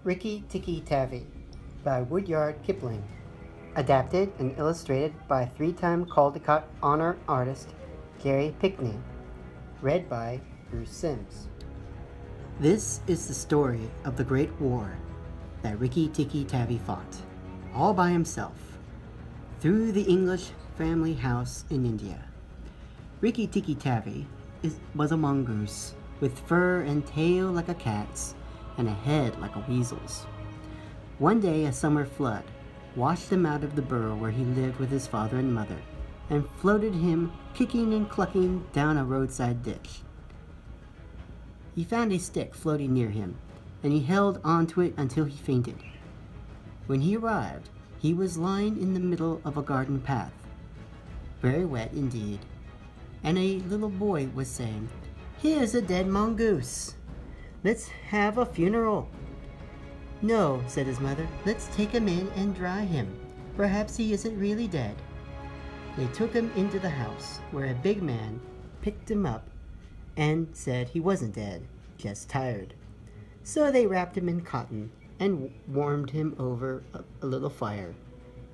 Rikki Tikki Tavi by Woodyard Kipling. Adapted and illustrated by three-time Caldecott Honor artist Gary Pickney. Read by Bruce Sims. This is the story of the Great War that Rikki Tikki Tavi fought, all by himself, through the English family house in India. Rikki Tikki Tavi was a mongoose with fur and tail like a cat's and a head like a weasel's. One day a summer flood washed him out of the burrow where he lived with his father and mother and floated him kicking and clucking down a roadside ditch. He found a stick floating near him, and he held onto it until he fainted. When he arrived, he was lying in the middle of a garden path, very wet indeed, and a little boy was saying, "Here's a dead mongoose. Let's have a funeral." "No," said his mother, "let's take him in and dry him. Perhaps he isn't really dead." They took him into the house, where a big man picked him up and said he wasn't dead, just tired. So they wrapped him in cotton and warmed him over a little fire.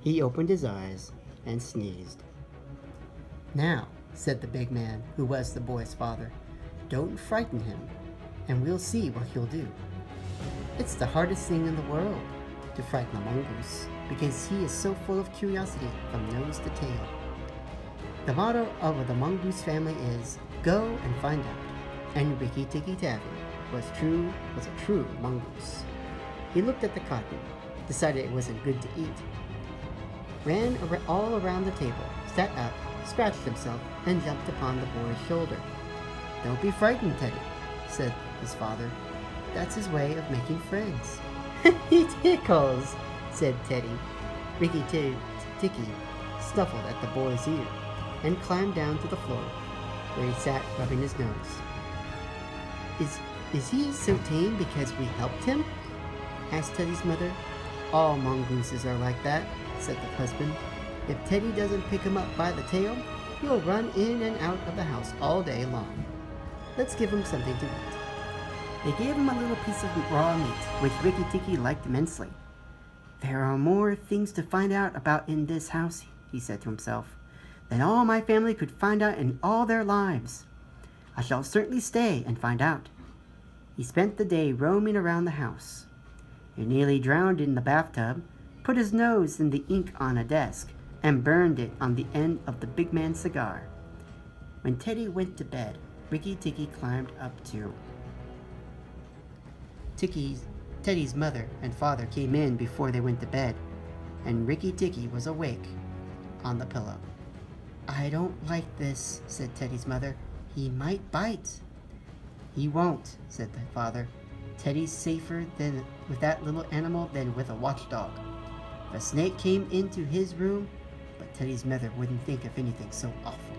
He opened his eyes and sneezed. "Now," said the big man, who was the boy's father, "don't frighten him, and we'll see what he'll do." It's the hardest thing in the world to frighten a mongoose, because he is so full of curiosity from nose to tail. The motto of the mongoose family is, "Go and find out," and Rikki Tikki Tavi was a true mongoose. He looked at the cotton, decided it wasn't good to eat, ran all around the table, sat up, scratched himself, and jumped upon the boy's shoulder. "Don't be frightened, Teddy," said his father. "That's his way of making friends." "He tickles," said Teddy. Rikki Tikki snuffled at the boy's ear and climbed down to the floor, where he sat rubbing his nose. Is he so tame because we helped him?" asked Teddy's mother. "All mongooses are like that," said the husband. "If Teddy doesn't pick him up by the tail, he'll run in and out of the house all day long. Let's give him something to eat." They gave him a little piece of raw meat, which Rikki Tikki liked immensely. "There are more things to find out about in this house," he said to himself, "than all my family could find out in all their lives. I shall certainly stay and find out." He spent the day roaming around the house. He nearly drowned in the bathtub, put his nose in the ink on a desk, and burned it on the end of the big man's cigar. When Teddy went to bed, Rikki Tikki climbed up too. Teddy's mother and father came in before they went to bed, and Rikki Tikki was awake on the pillow. "I don't like this," said Teddy's mother. "He might bite." "He won't," said the father. "Teddy's safer with that little animal than with a watchdog. If a snake came into his room," but Teddy's mother wouldn't think of anything so awful.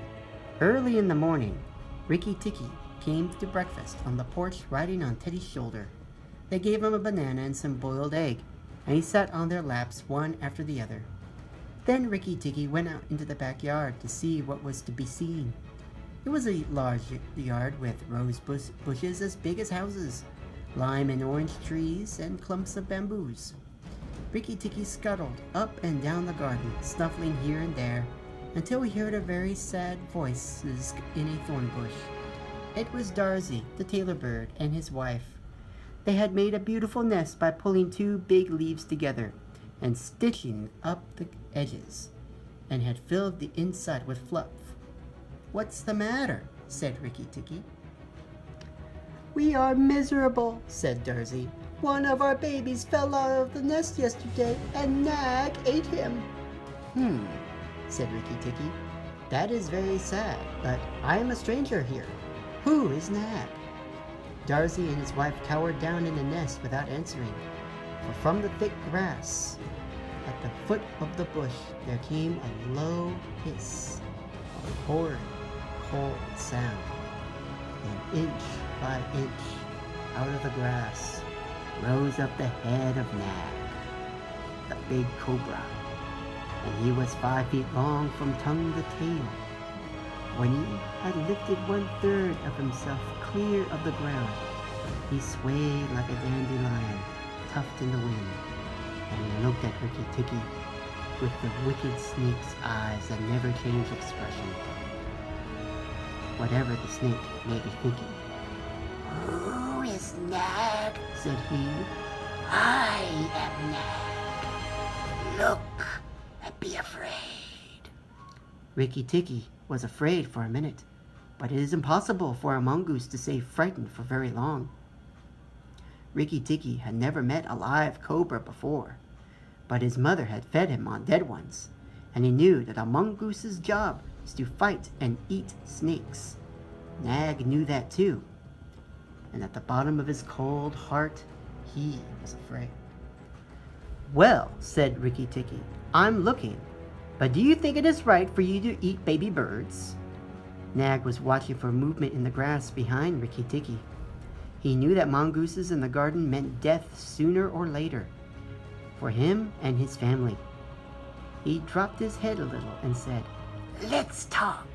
Early in the morning, Rikki Tikki came to breakfast on the porch riding on Teddy's shoulder. They gave him a banana and some boiled egg, and he sat on their laps one after the other. Then Rikki Tikki went out into the backyard to see what was to be seen. It was a large yard with rose bushes as big as houses, lime and orange trees, and clumps of bamboos. Rikki Tikki scuttled up and down the garden, snuffling here and there, until he heard a very sad voices in a thorn bush. It was Darzy, the tailor bird, and his wife. They had made a beautiful nest by pulling two big leaves together and stitching up the edges, and had filled the inside with fluff. "What's the matter?" said Rikki Tikki. "We are miserable," said Darzy. "One of our babies fell out of the nest yesterday, and Nag ate him." Said Rikki Tikki. "That is very sad, but I am a stranger here. Who is Nag?" Darzy and his wife cowered down in the nest without answering, for from the thick grass at the foot of the bush there came a low hiss, a horrid, cold sound. And inch by inch, out of the grass, rose up the head of Nag, the big cobra, and he was 5 feet long from tongue to tail. When he had lifted 1/3 of himself clear of the ground, he swayed like a dandelion, puffed in the wind, and he looked at Rikki Tikki with the wicked snake's eyes that never changed expression. Whatever the snake may be thinking. "Who is Nag?" said he. "I am Nag. Look and be afraid." Rikki Tikki was afraid for a minute, but it is impossible for a mongoose to stay frightened for very long. Rikki Tikki had never met a live cobra before, but his mother had fed him on dead ones, and he knew that a mongoose's job is to fight and eat snakes. Nag knew that too, and at the bottom of his cold heart, he was afraid. "Well," said Rikki Tikki, "I'm looking, but do you think it is right for you to eat baby birds?" Nag was watching for movement in the grass behind Rikki Tikki. He knew that mongooses in the garden meant death sooner or later, for him and his family. He dropped his head a little and said, "Let's talk.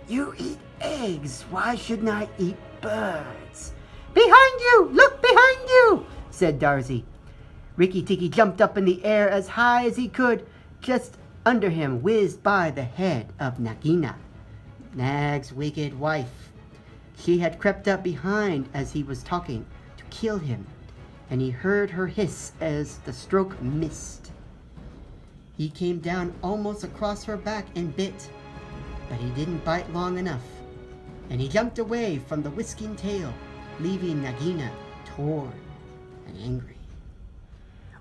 You eat eggs. Why shouldn't I eat birds?" "Behind you! Look behind you!" said Darzee. Rikki Tikki jumped up in the air as high as he could. Just under him whizzed by the head of Nagina, Nag's wicked wife. She had crept up behind as he was talking to kill him, and he heard her hiss as the stroke missed. He came down almost across her back and bit, but he didn't bite long enough, and he jumped away from the whisking tail, leaving Nagina torn and angry.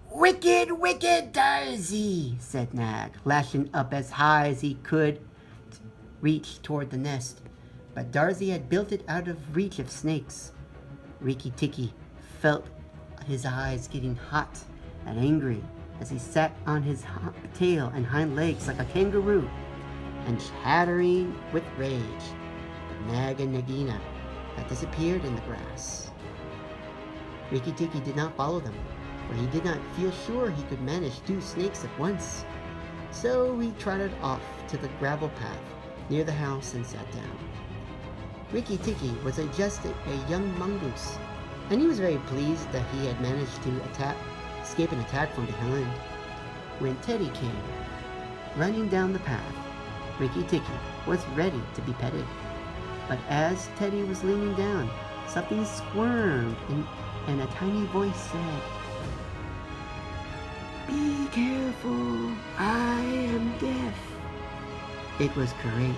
"Wicked, wicked Darzee," said Nag, lashing up as high as he could reach toward the nest. But Darzee had built it out of reach of snakes. Rikki Tikki felt his eyes getting hot and angry as he sat on his tail and hind legs like a kangaroo and chattering with rage. But Nag and Nagina had disappeared in the grass. Rikki Tikki did not follow them, for he did not feel sure he could manage 2 snakes at once. So he trotted off to the gravel path near the house and sat down. Rikki Tikki was just a young mongoose, and he was very pleased that he had managed to escape an attack from behind. When Teddy came running down the path, Rikki Tikki was ready to be petted. But as Teddy was leaning down, something squirmed and a tiny voice said, "Be careful, I am deaf." It was Karate,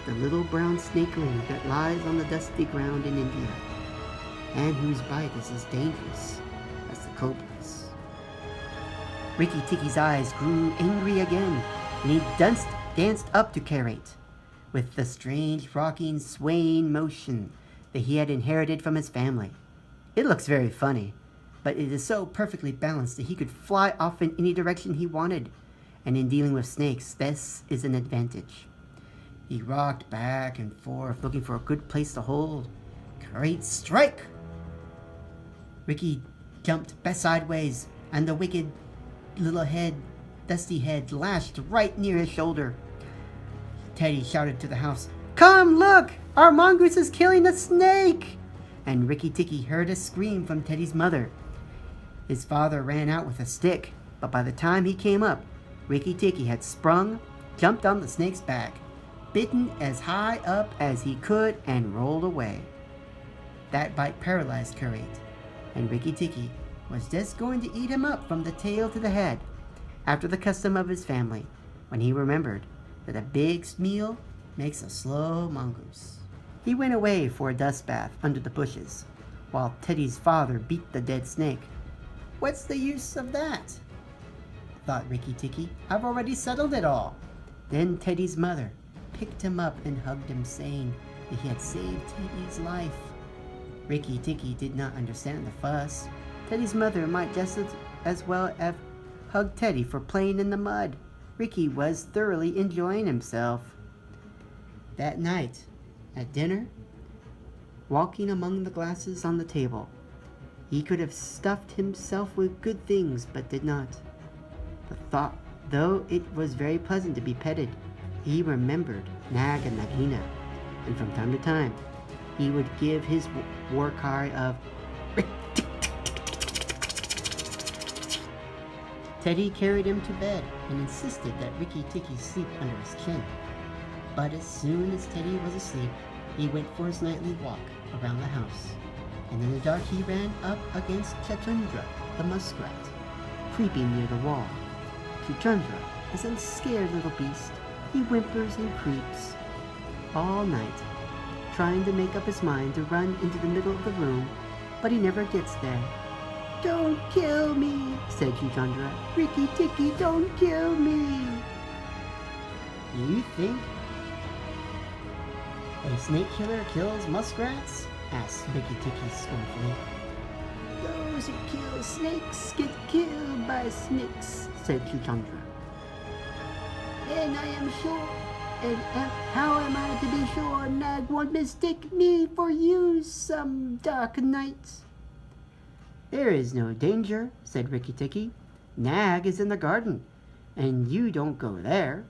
the little brown snakeling that lies on the dusty ground in India, and whose bite is as dangerous as the cobras. Rikki Tikki's eyes grew angry again, and he danced up to Karate with the strange rocking, swaying motion that he had inherited from his family. It looks very funny, but it is so perfectly balanced that he could fly off in any direction he wanted, and in dealing with snakes, this is an advantage. He rocked back and forth, looking for a good place to hold. Great strike! Rikki jumped sideways, and the wicked little dusty head lashed right near his shoulder. Teddy shouted to the house, "Come, look! Our mongoose is killing a snake!" And Rikki Tikki heard a scream from Teddy's mother. His father ran out with a stick, but by the time he came up, Rikki Tikki had sprung, jumped on the snake's back, bitten as high up as he could, and rolled away. That bite paralyzed Karate, and Rikki Tikki was just going to eat him up from the tail to the head, after the custom of his family, when he remembered that a big meal makes a slow mongoose. He went away for a dust bath under the bushes, while Teddy's father beat the dead snake. "What's the use of that?" thought Rikki Tikki. "I've already settled it all." Then Teddy's mother picked him up and hugged him, saying that he had saved Teddy's life. Rikki Tikki did not understand the fuss. Teddy's mother might just as well have hugged Teddy for playing in the mud. Rikki was thoroughly enjoying himself. That night, at dinner, walking among the glasses on the table, he could have stuffed himself with good things, but did not. The thought, though it was very pleasant to be petted, he remembered Nag and Nagina, and from time to time, he would give his war cry of "Rikki Tikki Tavi," Teddy carried him to bed and insisted that Rikki Tikki sleep under his chin. But as soon as Teddy was asleep, he went for his nightly walk around the house. And in the dark he ran up against Chuchundra, the muskrat, creeping near the wall. Chuchundra is a scared little beast. He whimpers and creeps all night, trying to make up his mind to run into the middle of the room, but he never gets there. "Don't kill me," said Chuchundra. "Rikki Tikki, don't kill me." "You think a snake killer kills muskrats?" asked Rikki Tikki scornfully. "Those who kill snakes get killed by snakes," said Chuchundra. "And I am sure, and how am I to be sure Nag won't mistake me for you some dark night?" "There is no danger," said Rikki Tikki. "Nag is in the garden, and you don't go there."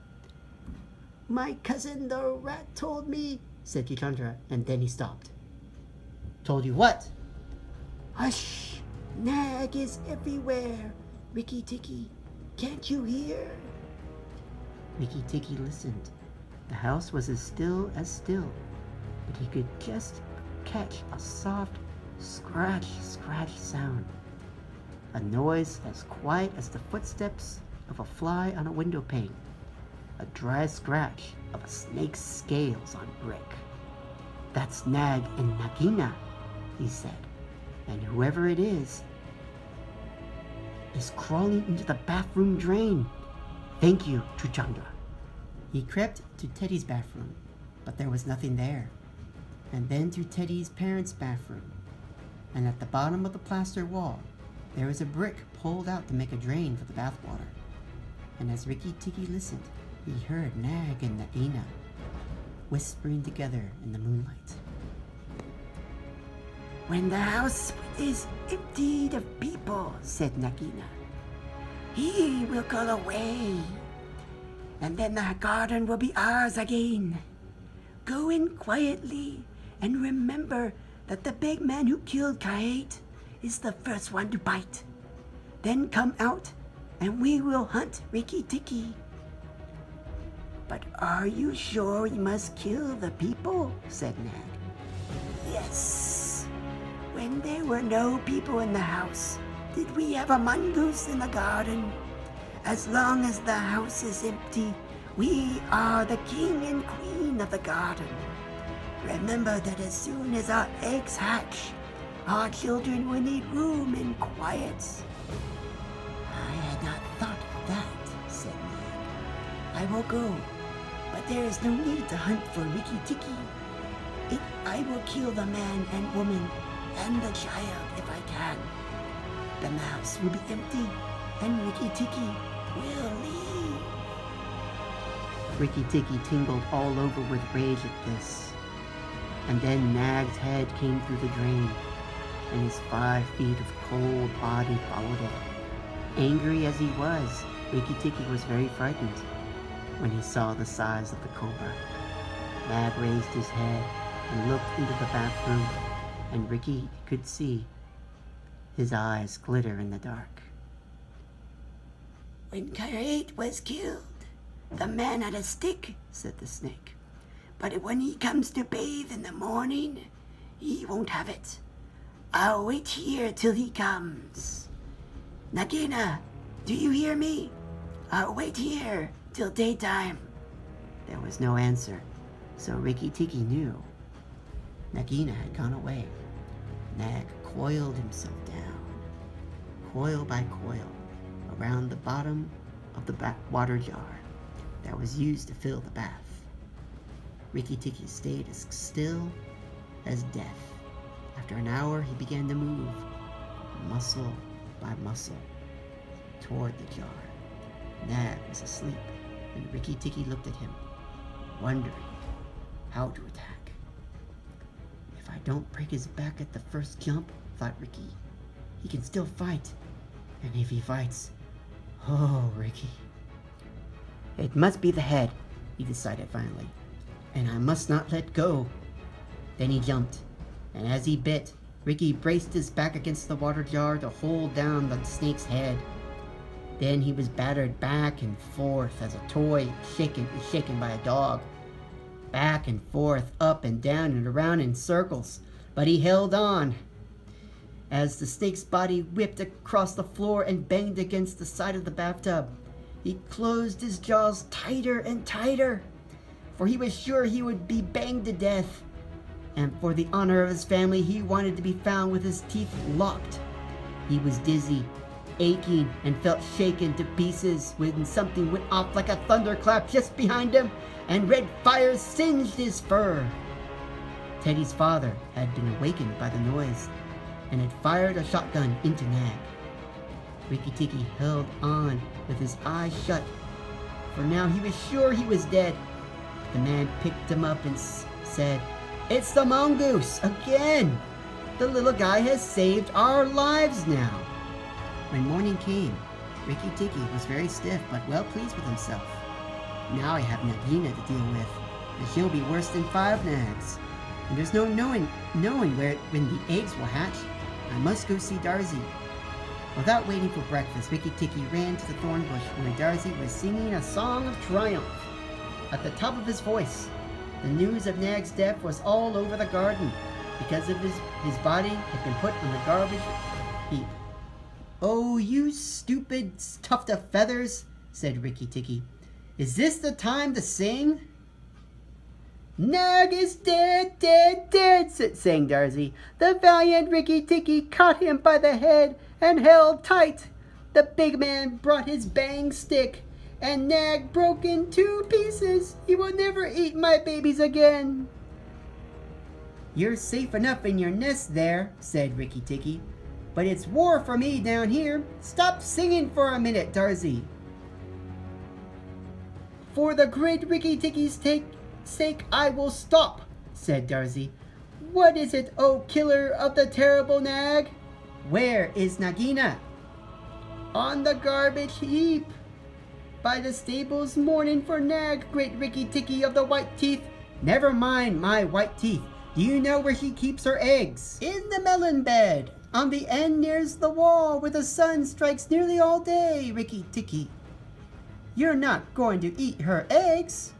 "My cousin the rat told me," said Chuchundra, and then he stopped. "Told you what?" "Hush! Nag is everywhere. Rikki Tikki, can't you hear?" Rikki Tikki listened. The house was as still, but he could just catch a soft scratch sound. A noise as quiet as the footsteps of a fly on a window pane. A dry scratch of a snake's scales on brick. "That's Nag and Nagina," he said, "and whoever it is crawling into the bathroom drain. Thank you, Chuchundra." He crept to Teddy's bathroom, but there was nothing there. And then to Teddy's parents' bathroom. And at the bottom of the plaster wall, there was a brick pulled out to make a drain for the bathwater. And as Rikki Tikki listened, he heard Nag and Nagina whispering together in the moonlight. "When the house is emptied of people," said Nagina, "he will go away, and then the garden will be ours again. Go in quietly and remember that the big man who killed Kite is the first one to bite. Then come out and we will hunt Rikki Tikki." "But are you sure we must kill the people?" said Nag. "Yes. When there were no people in the house, did we have a mongoose in the garden? As long as the house is empty, we are the king and queen of the garden. Remember that as soon as our eggs hatch, our children will need room and quiet." "I had not thought of that," said Nag. "I will go, but there is no need to hunt for Rikki Tikki. I will kill the man and woman and the child if I can. Then the house will be empty and Rikki Tikki will leave." Rikki Tikki tingled all over with rage at this. And then Nag's head came through the drain, and his 5 feet of cold body followed it. Angry as he was, Rikki Tikki was very frightened when he saw the size of the cobra. Nag raised his head and looked into the bathroom, and Rikki could see his eyes glitter in the dark. "When Kite was killed, the man had a stick," said the snake. "But when he comes to bathe in the morning, he won't have it. I'll wait here till he comes. Nagina, do you hear me? I'll wait here till daytime." There was no answer, so Rikki Tikki knew Nagina had gone away. Nag coiled himself down, coil by coil, around the bottom of the water jar that was used to fill the bath. Rikki Tikki stayed as still as death. After an hour, he began to move, muscle by muscle, toward the jar. Nag was asleep, and Rikki Tikki looked at him, wondering how to attack. "If I don't break his back at the first jump," thought Rikki, "he can still fight. And if he fights, oh, Rikki." "It must be the head," he decided finally, "and I must not let go." Then he jumped, and as he bit, Rikki braced his back against the water jar to hold down the snake's head. Then he was battered back and forth as a toy shaken by a dog. Back and forth, up and down and around in circles, but he held on. As the snake's body whipped across the floor and banged against the side of the bathtub, he closed his jaws tighter and tighter, for he was sure he would be banged to death. And for the honor of his family, he wanted to be found with his teeth locked. He was dizzy, aching, and felt shaken to pieces when something went off like a thunderclap just behind him, and red fire singed his fur. Teddy's father had been awakened by the noise and had fired a shotgun into Nag. Rikki Tikki held on with his eyes shut, for now he was sure he was dead. The man picked him up and said, "It's the mongoose again! The little guy has saved our lives now." When morning came, Rikki Tikki was very stiff but well pleased with himself. "Now I have Nagina to deal with, and she'll be worse than 5 nags. And there's no knowing when the eggs will hatch. I must go see Darzy." Without waiting for breakfast, Rikki Tikki ran to the thorn bush where Darzy was singing a song of triumph at the top of his voice. The news of Nag's death was all over the garden because of his body had been put on the garbage heap. "Oh, you stupid tuft of feathers," said Rikki Tikki. "Is this the time to sing?" "Nag is dead, dead, dead," sang Darzy. "The valiant Rikki Tikki caught him by the head and held tight. The big man brought his bang stick, and Nag broke in 2 pieces. He will never eat my babies again." "You're safe enough in your nest there," said Rikki Tikki. "But it's war for me down here. Stop singing for a minute, Darzy." "For the great Rikki Tikki's sake, I will stop," said Darzy. "What is it, O killer of the terrible Nag?" "Where is Nagina?" "On the garbage heap. By the stables mourning for Nag, great Rikki Tikki of the white teeth." "Never mind my white teeth. Do you know where she keeps her eggs?" "In the melon bed, on the end nearest the wall where the sun strikes nearly all day, Rikki Tikki." "You're not going to eat her eggs?"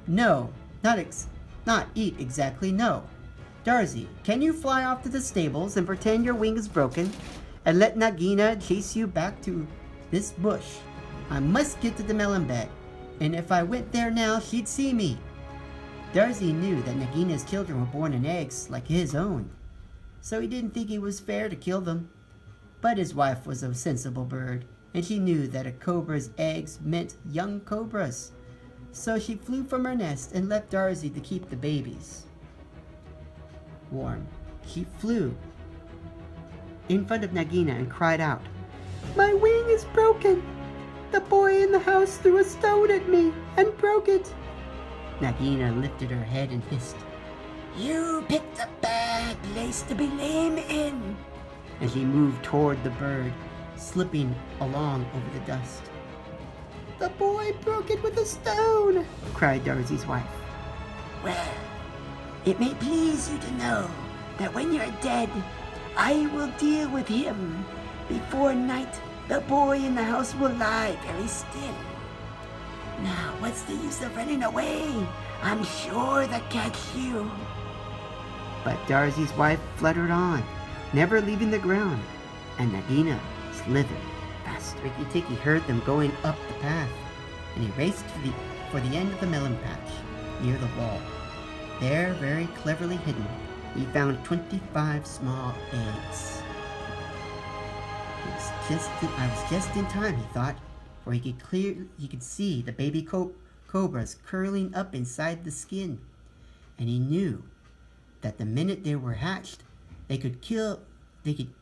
"No, not eat exactly, no. Darzy, can you fly off to the stables and pretend your wing is broken and let Nagina chase you back to this bush? I must get to the melon bed, and if I went there now, she'd see me." Darzy knew that Nagina's children were born in eggs like his own, so he didn't think it was fair to kill them. But his wife was a sensible bird, and she knew that a cobra's eggs meant young cobras. So she flew from her nest and left Darzy to keep the babies warm. She flew in front of Nagina and cried out, "My wing is broken! The boy in the house threw a stone at me and broke it." Nagina lifted her head and hissed, "You picked a bad place to be lame in." And she moved toward the bird, slipping along over the dust. "The boy broke it with a stone," cried Darzy's wife. "Well, it may please you to know that when you're dead, I will deal with him. Before night, the boy in the house will lie very still. Now, what's the use of running away? I'm sure they'll catch you." But Darzy's wife fluttered on, never leaving the ground, and Nagina slithered past. Rikki Tikki heard them going up the path, and he raced for the end of the melon patch, near the wall. There, very cleverly hidden, he found 25 small eggs. I was just in time, he thought, for he could see the baby cobras curling up inside the skin, and he knew that the minute they were hatched, they could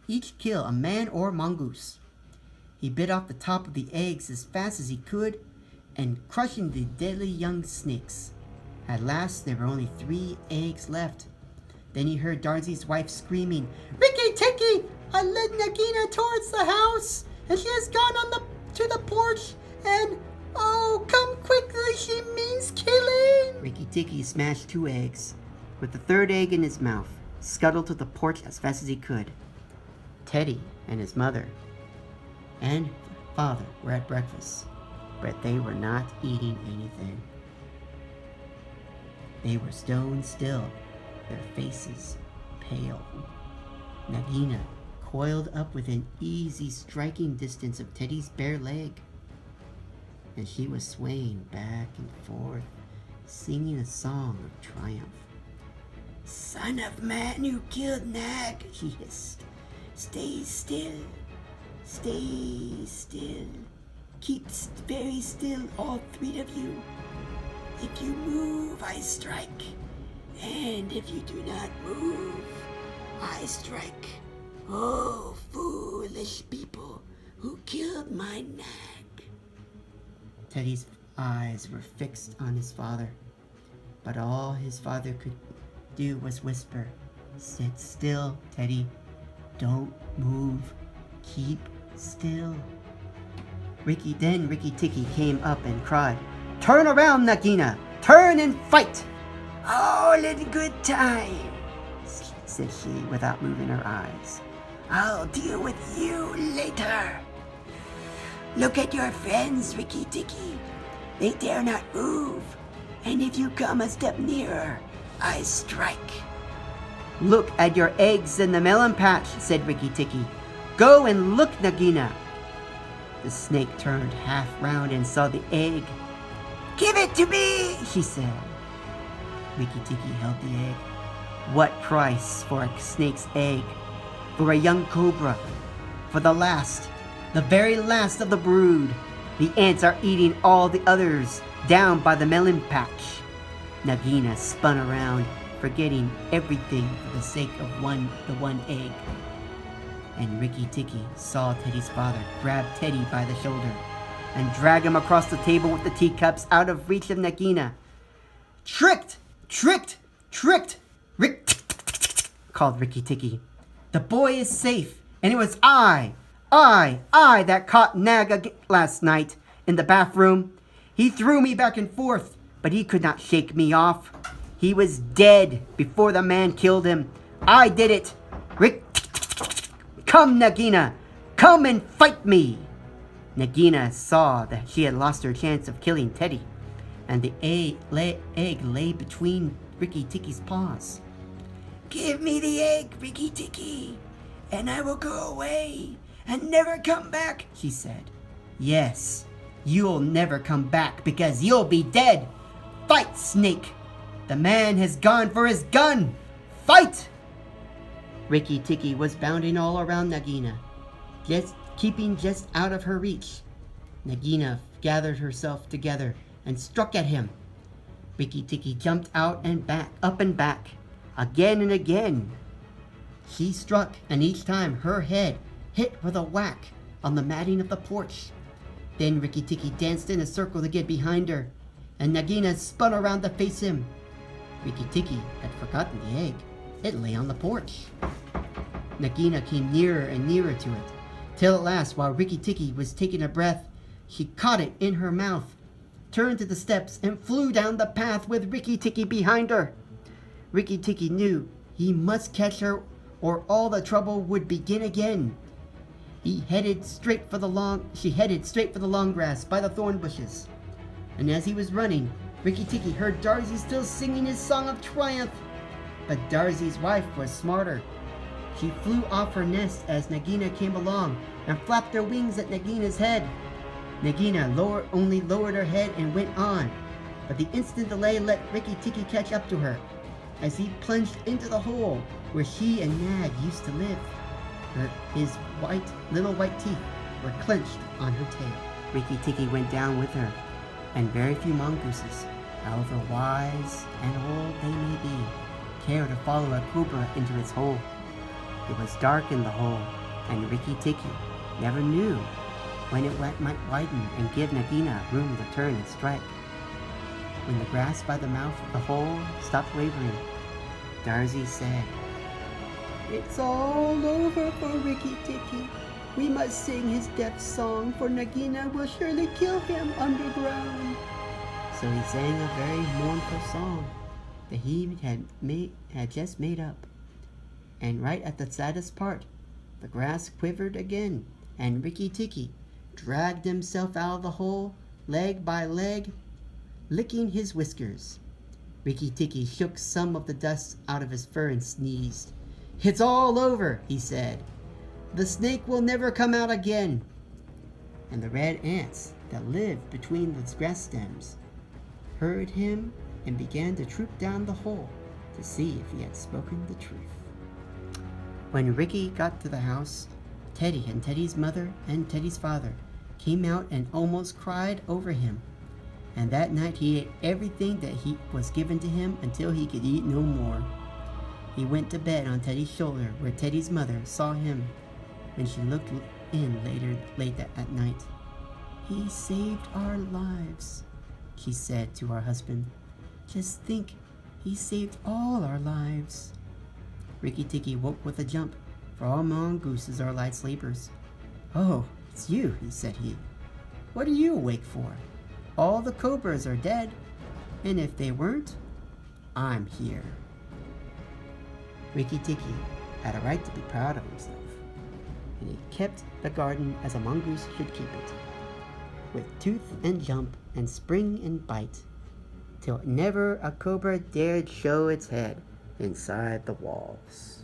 each kill a man or mongoose. He bit off the top of the eggs as fast as he could, and crushing the deadly young snakes. At last, there were only 3 eggs left. Then he heard Darzy's wife screaming, "Rikki Tikki! I led Nagina towards the house, and she has gone to the porch, and oh, come quickly, she means killing!" Rikki Tikki smashed 2 eggs. With the 3rd egg in his mouth, scuttled to the porch as fast as he could. Teddy and his mother and father were at breakfast, but they were not eating anything. They were stone still, their faces pale. Nagina coiled up within easy striking distance of Teddy's bare leg, and she was swaying back and forth, singing a song of triumph. "Son of man who killed Nag," she hissed. "Stay still. Stay still. Keep very still, all three of you. If you move, I strike. And if you do not move, I strike. Oh, foolish people who killed my Nag." Teddy's eyes were fixed on his father, but all his father could do was whisper, "Sit still, Teddy. Don't move. Keep still." Rikki Tikki came up and cried, "Turn around, Nagina! Turn and fight!" "All in good time," said she without moving her eyes. "I'll deal with you later. Look at your friends, Rikki Tikki. They dare not move, and if you come a step nearer, I strike." "Look at your eggs in the melon patch," said Rikki Tikki. "Go and look, Nagina." The snake turned half round and saw the egg. "Give it to me," she said. Rikki Tikki held the egg. What price for a snake's egg? For a young cobra? For the very last of the brood? The ants are eating all the others down by the melon patch. Nagina spun around, forgetting everything for the sake of the one egg. And Rikki Tikki saw Teddy's father grab Teddy by the shoulder and drag him across the table with the teacups out of reach of Nagina. "Tricked! Tricked! Tricked!" called Rikki Tikki. "The boy is safe, and it was I that caught Nag last night in the bathroom. He threw me back and forth, but he could not shake me off. He was dead before the man killed him. I did it. Come, Nagina, come and fight me." Nagina saw that she had lost her chance of killing Teddy, and the egg lay between Rikki Tikki's paws. "Give me the egg, Rikki Tikki, and I will go away and never come back," she said. "Yes, you'll never come back because you'll be dead. Fight, snake! The man has gone for his gun. Fight!" Rikki Tikki was bounding all around Nagina, keeping just out of her reach. Nagina gathered herself together and struck at him. Rikki Tikki jumped out and back, up and back, again and again. She struck, and each time her head hit with a whack on the matting of the porch. Then Rikki Tikki danced in a circle to get behind her, and Nagina spun around to face him. Rikki Tikki had forgotten the egg. It lay on the porch. Nagina came nearer and nearer to it, till at last, while Rikki Tikki was taking a breath, she caught it in her mouth, turned to the steps, and flew down the path with Rikki Tikki behind her. Rikki Tikki knew he must catch her, or all the trouble would begin again. She headed straight for the long grass by the thorn bushes. And as he was running, Rikki Tikki heard Darzee still singing his song of triumph. But Darzee's wife was smarter. She flew off her nest as Nagina came along and flapped her wings at Nagina's head. Nagina only lowered her head and went on, but the instant delay let Rikki Tikki catch up to her as he plunged into the hole where she and Nag used to live. His little white teeth were clenched on her tail. Rikki Tikki went down with her, and very few mongooses, however wise and old they may be, care to follow a cobra into its hole. It was dark in the hole, and Rikki Tikki never knew when it might widen and give Nagina room to turn and strike. When the grass by the mouth of the hole stopped wavering, Darzee said, "It's all over for Rikki Tikki. We must sing his death song, for Nagina will surely kill him underground." So he sang a very mournful song that he had just made up. And right at the saddest part, the grass quivered again, and Rikki Tikki dragged himself out of the hole, leg by leg, licking his whiskers. Rikki Tikki shook some of the dust out of his fur and sneezed. "It's all over," he said. "The snake will never come out again." And the red ants that lived between the grass stems heard him and began to troop down the hole to see if he had spoken the truth. When Rikki got to the house, Teddy and Teddy's mother and Teddy's father came out and almost cried over him. And that night he ate everything that he was given to him until he could eat no more. He went to bed on Teddy's shoulder, where Teddy's mother saw him when she looked in late at night. "He saved our lives," she said to her husband. "Just think, he saved all our lives." Rikki Tikki woke with a jump, for all mongooses are light sleepers. "Oh, it's you," said he. "What are you awake for? All the cobras are dead, and if they weren't, I'm here." Rikki Tikki had a right to be proud of himself, and he kept the garden as a mongoose should keep it, with tooth and jump and spring and bite, till never a cobra dared show its head inside the walls.